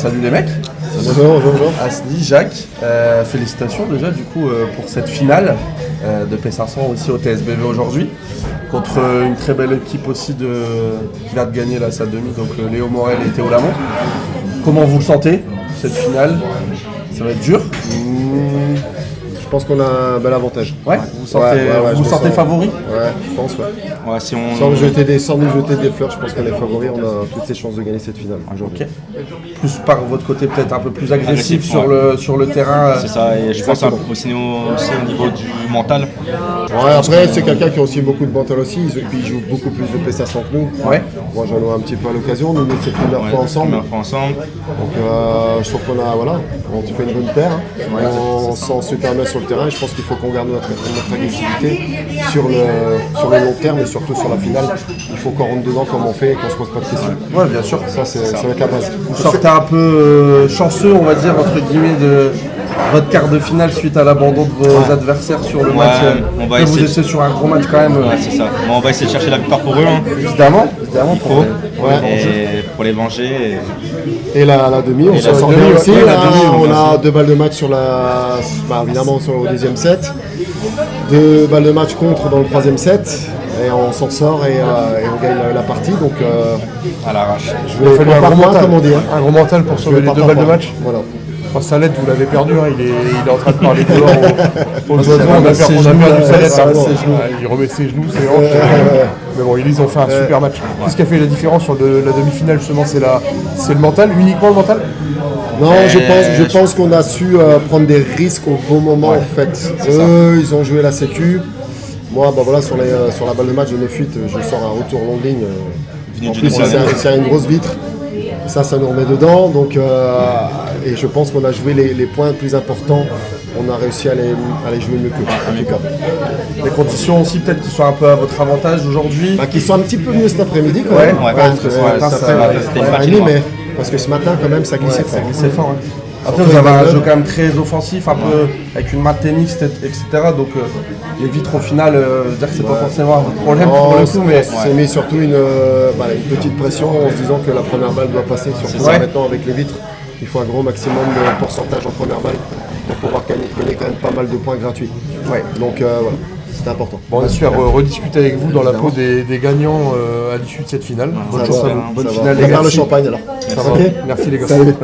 salut les mecs. Bonjour. Asli, Jacques, félicitations déjà du coup pour cette finale de P500 aussi au TSBV aujourd'hui contre une très belle équipe aussi qui vient de gagner sa demi, donc Léo Morel et Théo Lamont. Comment vous le sentez cette finale? Ça va être dur. Je pense qu'on a un bel avantage. Ouais, vous vous sentez favori? Ouais, je pense, ouais. Sans nous jeter des fleurs, je pense qu'on est favori, on a toutes les chances de gagner cette finale aujourd'hui. Okay. Plus par votre côté peut-être un peu plus agressif sur le terrain. C'est ça, et je pense aussi au niveau du mental. Ouais, après c'est quelqu'un qui a aussi beaucoup de mental aussi, il joue beaucoup plus de P500 que nous. Ouais. Moi j'en ai un petit peu à l'occasion, nous c'est la première fois ensemble. Donc je trouve qu'on on fait une bonne paire, on se sent super bien sur le terrain et je pense qu'il faut qu'on garde notre agressivité sur le long terme et surtout sur la finale. Il faut qu'on rentre dedans comme on fait et qu'on se pose pas de questions. Ouais, bien sûr. Ça c'est la base. Vous sortez un peu chanceux, on va dire, entre guillemets, de votre quart de finale suite à l'abandon de vos adversaires sur le match. Vous étiez sur un gros match quand même. Ouais, c'est ça. Bon, on va essayer de chercher la victoire pour eux. Évidemment pour les venger. Et la demi, on s'en sort bien aussi. On a 2 balles de match évidemment au deuxième set. 2 balles de match contre dans le troisième set. Et on s'en sort et on gagne la partie. Donc à l'arrache. Je vais faire un gros mental. Un gros mental pour sauver les 2 balles de match. Voilà. Salette, vous l'avez perdu, il est en train de parler dehors aux oiseaux. On a perdu Salette, il remet ses genoux, ses hanches. Mais bon, ils ont fait un super match. Qu'est-ce qui a fait la différence sur la demi-finale justement? C'est le mental, uniquement le mental? Non, je pense qu'on a su prendre des risques au bon moment en fait. Eux, ils ont joué la sécu. Moi, sur la balle de match de 9-8, je sors un retour long de ligne. En plus, c'est une grosse vitre. Ça nous remet dedans. Donc, et je pense qu'on a joué les points les plus importants. On a réussi à les jouer mieux qu'eux, en tout cas. Les conditions aussi, peut-être qui sont un peu à votre avantage aujourd'hui. Qui sont un petit peu mieux cet après-midi quand même. Parce que ce matin, quand même, ça glissait fort. Ça glissait fort. Après, vous avez un jeu quand même très offensif, un peu avec une mat tennis, etc. Donc les vitres au final, dire que c'est pas forcément votre problème pour le coup, mais c'est mis surtout une petite pression en se disant que la première balle doit passer. Surtout maintenant avec les vitres, il faut un gros maximum de pourcentage en première balle pour pouvoir gagner quand même pas mal de points gratuits. Donc voilà. C'est important. Bon, on espère rediscuter avec vous dans la peau des gagnants à l'issue de cette finale. Bonne finale. On va faire le champagne alors. Merci les gars. Salut.